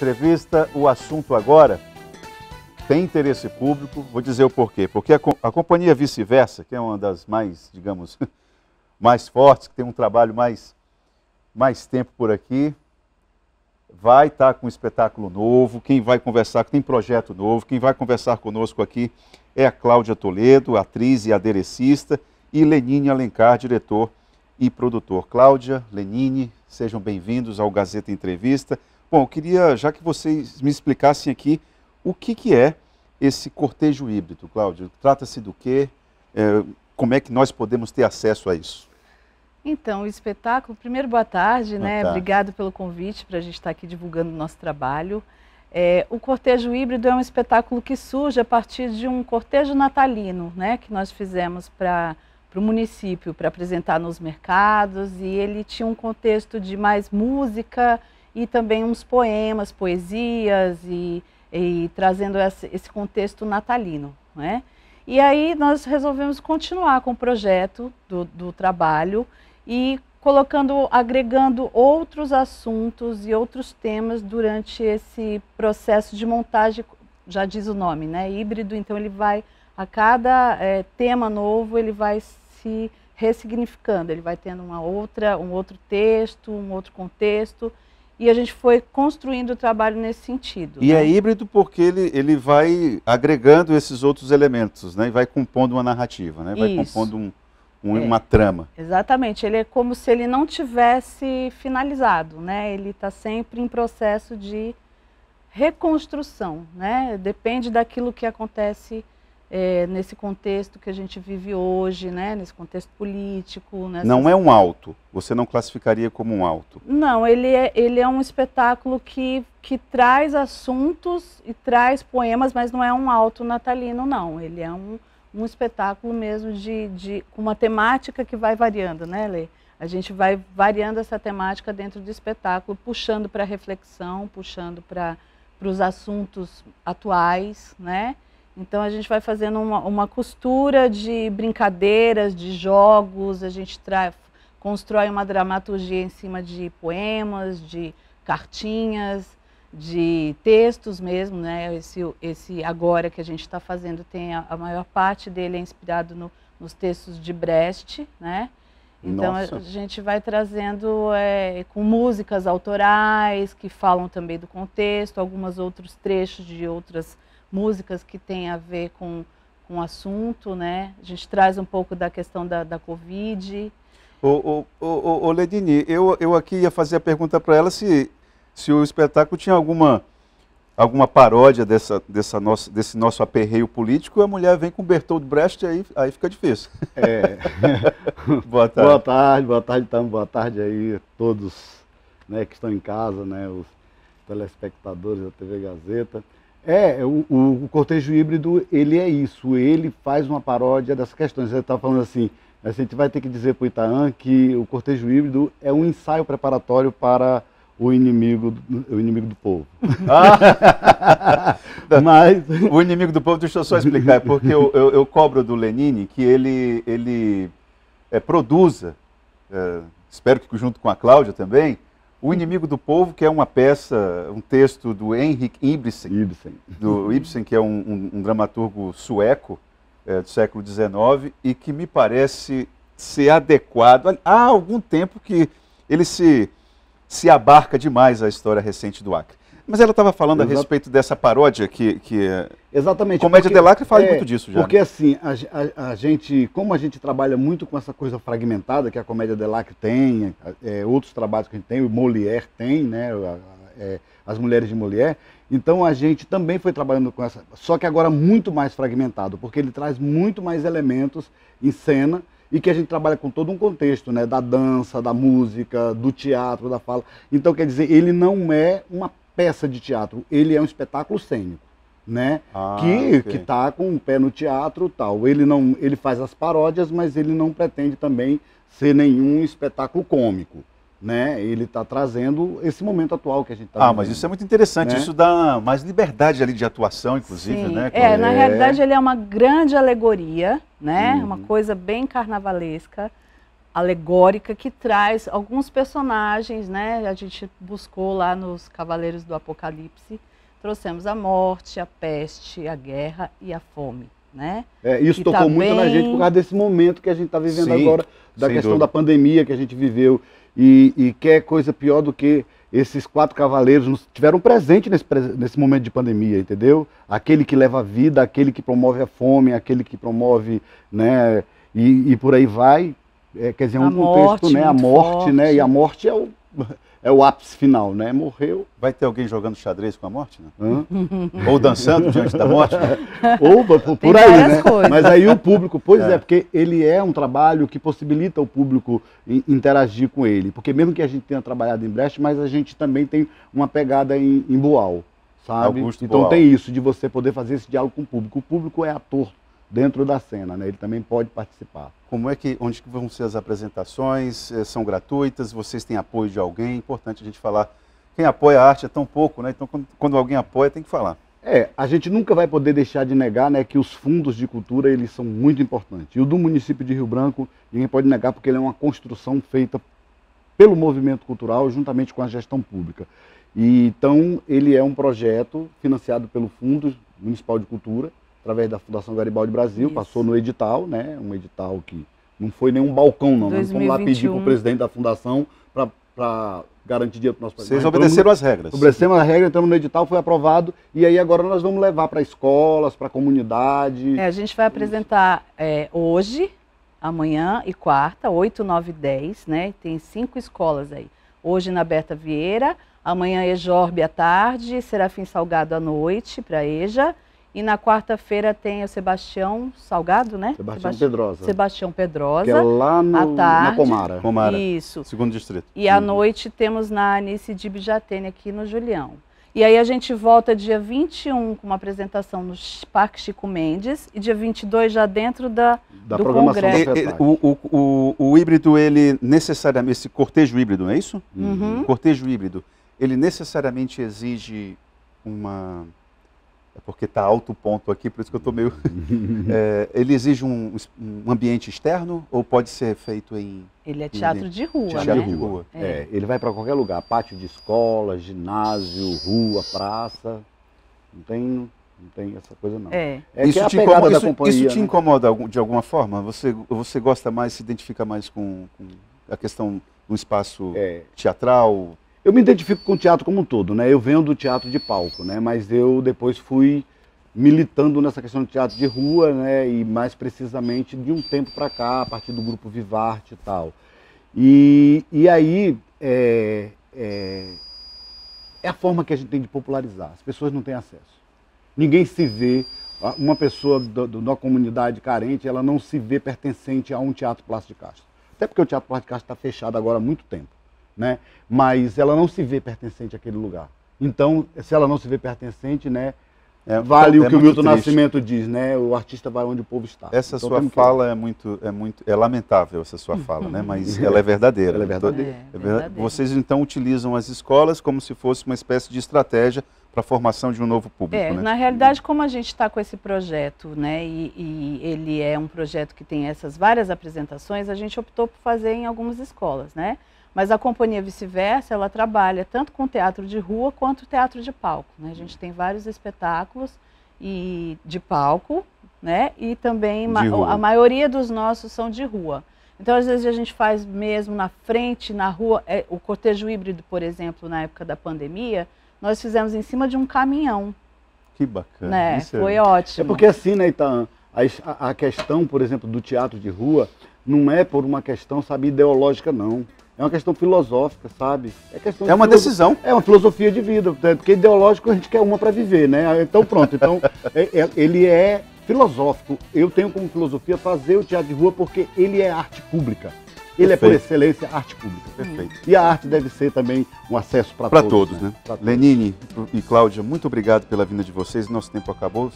Entrevista, o assunto agora tem interesse público, vou dizer o porquê. Porque a companhia Vice-Versa, que é uma das mais, digamos, mais fortes, que tem um trabalho mais tempo por aqui, vai estar com um espetáculo novo. Quem vai conversar, tem projeto novo, quem vai conversar conosco aqui é a Cláudia Toledo, atriz e aderecista, e Lenine Alencar, diretor e produtor. Cláudia, Lenine, sejam bem-vindos ao Gazeta Entrevista. Bom, eu queria, já que vocês me explicassem aqui, o que é esse cortejo híbrido, Cláudia? Trata-se do quê? Como é que nós podemos ter acesso a isso? Então, o espetáculo, primeiro, boa tarde, Boa né? tarde. Obrigado pelo convite para a gente estar aqui divulgando o nosso trabalho. O cortejo híbrido é um espetáculo que surge a partir de um cortejo natalino, né? Que nós fizemos para o município, para apresentar nos mercados, e ele tinha um contexto de mais música e também uns poemas, poesias, e trazendo esse contexto natalino, né? E aí nós resolvemos continuar com o projeto do trabalho e agregando outros assuntos e outros temas durante esse processo de montagem, já diz o nome, né? Híbrido. Então ele vai, a cada tema novo, ele vai se ressignificando, ele vai tendo um outro texto, um outro contexto, e a gente foi construindo o trabalho nesse sentido. E né? é híbrido porque ele vai agregando esses outros elementos, né? E vai compondo uma narrativa, né? Vai Isso. compondo uma trama. Exatamente, ele é como se ele não tivesse finalizado, né? Ele está sempre em processo de reconstrução, né? Depende daquilo que acontece nesse contexto que a gente vive hoje, né? Nesse contexto político. Não é um auto, você não classificaria como um auto? Não, ele é um espetáculo que traz assuntos e traz poemas, mas não é um auto natalino, não. Ele é um espetáculo mesmo com uma temática que vai variando, né, Lê? A gente vai variando essa temática dentro do espetáculo, puxando para a reflexão, puxando para os assuntos atuais, né? Então a gente vai fazendo uma costura de brincadeiras, de jogos, a gente constrói uma dramaturgia em cima de poemas, de cartinhas, de textos mesmo, né? Esse agora que a gente está fazendo tem a maior parte dele é inspirado nos textos de Brecht, né? Então Nossa. a gente vai trazendo com músicas autorais que falam também do contexto, alguns outros trechos de outras músicas que têm a ver com o assunto, né? A gente traz um pouco da questão da Covid. Ô Lenine, eu aqui ia fazer a pergunta para ela se o espetáculo tinha alguma paródia desse nosso aperreio político. A mulher vem com Bertolt Brecht, aí fica difícil. Boa tarde. Boa tarde aí a todos, né, que estão em casa, né, os telespectadores da TV Gazeta. O cortejo híbrido, ele é isso, ele faz uma paródia dessas questões. Você está falando assim, a gente vai ter que dizer para o Itaã que o cortejo híbrido é um ensaio preparatório para o inimigo do povo. Mas o inimigo do povo, deixa eu só explicar, é porque eu cobro do Lenine que ele produza, espero que junto com a Cláudia também, O Inimigo do Povo, que é uma peça, um texto do Henrik Ibsen, que é um dramaturgo sueco do século XIX, e que me parece ser adequado. Há algum tempo que ele se abarca demais a história recente do Acre. Mas ela estava falando a respeito dessa paródia que Exatamente. Comédia dell'Acre fala muito disso já. Porque assim, a gente, como a gente trabalha muito com essa coisa fragmentada que a Comédia dell'Acre tem, outros trabalhos que a gente tem, o Molière tem, né, as mulheres de Molière, então a gente também foi trabalhando com essa, só que agora muito mais fragmentado, porque ele traz muito mais elementos em cena, e que a gente trabalha com todo um contexto, né, da dança, da música, do teatro, da fala. Então, quer dizer, ele não é uma peça de teatro, ele é um espetáculo cênico, né, que está com o pé no teatro e tal. Ele faz as paródias, mas ele não pretende também ser nenhum espetáculo cômico, né? Ele está trazendo esse momento atual que a gente está vivendo. Mas isso é muito interessante, né? Isso dá mais liberdade ali de atuação, inclusive, Sim. né? Na realidade ele é uma grande alegoria, né? Uma coisa bem carnavalesca, alegórica que traz alguns personagens, né? A gente buscou lá nos Cavaleiros do Apocalipse, trouxemos a morte, a peste, a guerra e a fome, né? Isso tocou muito na gente por causa desse momento que a gente está vivendo agora, da questão da pandemia que a gente viveu, e que é coisa pior do que esses 4 cavaleiros nos tiveram presente nesse momento de pandemia, entendeu? Aquele que leva a vida, aquele que promove a fome, aquele que promove, né, e por aí vai. Quer dizer, um contexto, né? A morte, né? E a morte é o ápice final, né? Morreu. Vai ter alguém jogando xadrez com a morte, né? Ou dançando diante da morte? Né? Ou por aí, né? Coisas. Mas aí o público, porque ele é um trabalho que possibilita o público interagir com ele. Porque mesmo que a gente tenha trabalhado em Brecht, mas a gente também tem uma pegada em Boal, sabe? Augusto então Boal. Tem isso, de você poder fazer esse diálogo com o público. O público é ator dentro da cena, né? Ele também pode participar. Onde vão ser as apresentações? São gratuitas? Vocês têm apoio de alguém? É importante a gente falar. Quem apoia a arte é tão pouco, né? Então quando alguém apoia tem que falar. A gente nunca vai poder deixar de negar, né, que os fundos de cultura eles são muito importantes. E o do município de Rio Branco, ninguém pode negar porque ele é uma construção feita pelo movimento cultural juntamente com a gestão pública. E, então ele é um projeto financiado pelo Fundo Municipal de Cultura, através da Fundação Garibaldi Brasil. Isso. Passou no edital, né? Um edital que não foi nenhum balcão, não. 2021. Nós fomos lá pedir para o presidente da fundação para garantir dinheiro para o nosso país. Vocês obedeceram as regras. Obedecemos as regras, entramos no edital, foi aprovado, e aí agora nós vamos levar para escolas, para a comunidade. A gente vai apresentar hoje, amanhã e quarta, 8, 9 e 10, né? Tem 5 escolas aí. Hoje na Berta Vieira, amanhã Ejorbe à tarde, Serafim Salgado à noite, para EJA. E na quarta-feira tem o Sebastião Salgado, né? Pedrosa. Sebastião Pedrosa. Que é lá à tarde, na Comara. Isso. Segundo distrito. E à noite temos na Anice de Bijatene, aqui no Julião. E aí a gente volta dia 21 com uma apresentação no Parque Chico Mendes e dia 22 já dentro da do programação Congresso. O híbrido, ele necessariamente, esse cortejo híbrido, não é isso? Uhum. O cortejo híbrido, ele necessariamente exige uma... porque está alto o ponto aqui, por isso que eu estou meio... ele exige um ambiente externo ou pode ser feito em... Ele é teatro de rua, teatro né? de rua. Ele vai para qualquer lugar, pátio de escola, ginásio, rua, praça, não tem essa coisa não. Isso te incomoda de alguma forma? Você gosta mais, se identifica mais com a questão do espaço teatral? Eu me identifico com o teatro como um todo, né? Eu venho do teatro de palco, né? Mas eu depois fui militando nessa questão de teatro de rua, né? E mais precisamente de um tempo para cá, a partir do grupo Vivarte e tal. E aí é a forma que a gente tem de popularizar. As pessoas não têm acesso. Ninguém se vê, uma pessoa de uma comunidade carente, ela não se vê pertencente a um teatro Plácido de Castro. Até porque o teatro Plácido de Castro está fechado agora há muito tempo. Né? Mas ela não se vê pertencente àquele lugar. Então, se ela não se vê pertencente, né, vale o que o Milton Nascimento diz, né? O artista vai onde o povo está. Essa então, sua fala é lamentável, essa sua fala, né? Mas ela é verdadeira. Ela é verdadeira. Vocês então utilizam as escolas como se fosse uma espécie de estratégia para a formação de um novo público, né? Na realidade, como a gente está com esse projeto, né, e ele é um projeto que tem essas várias apresentações, a gente optou por fazer em algumas escolas, né? Mas a companhia Vice-Versa, ela trabalha tanto com teatro de rua quanto teatro de palco, né? A gente tem vários espetáculos de palco, né? E também a maioria dos nossos são de rua. Então, às vezes, a gente faz mesmo na frente, na rua. O cortejo híbrido, por exemplo, na época da pandemia, nós fizemos em cima de um caminhão. Que bacana. Né? Foi ótimo. É porque assim, né, Itaã, a questão, por exemplo, do teatro de rua não é por uma questão, sabe, ideológica, não. É uma questão filosófica, sabe? É uma decisão. É uma filosofia de vida, porque ideológico a gente quer uma para viver, né? Então pronto, ele é filosófico. Eu tenho como filosofia fazer o teatro de rua porque ele é arte pública. Ele é por excelência arte pública. Perfeito. E a arte deve ser também um acesso para todos. Para todos, né? Lenine e Cláudia, muito obrigado pela vinda de vocês. Nosso tempo acabou.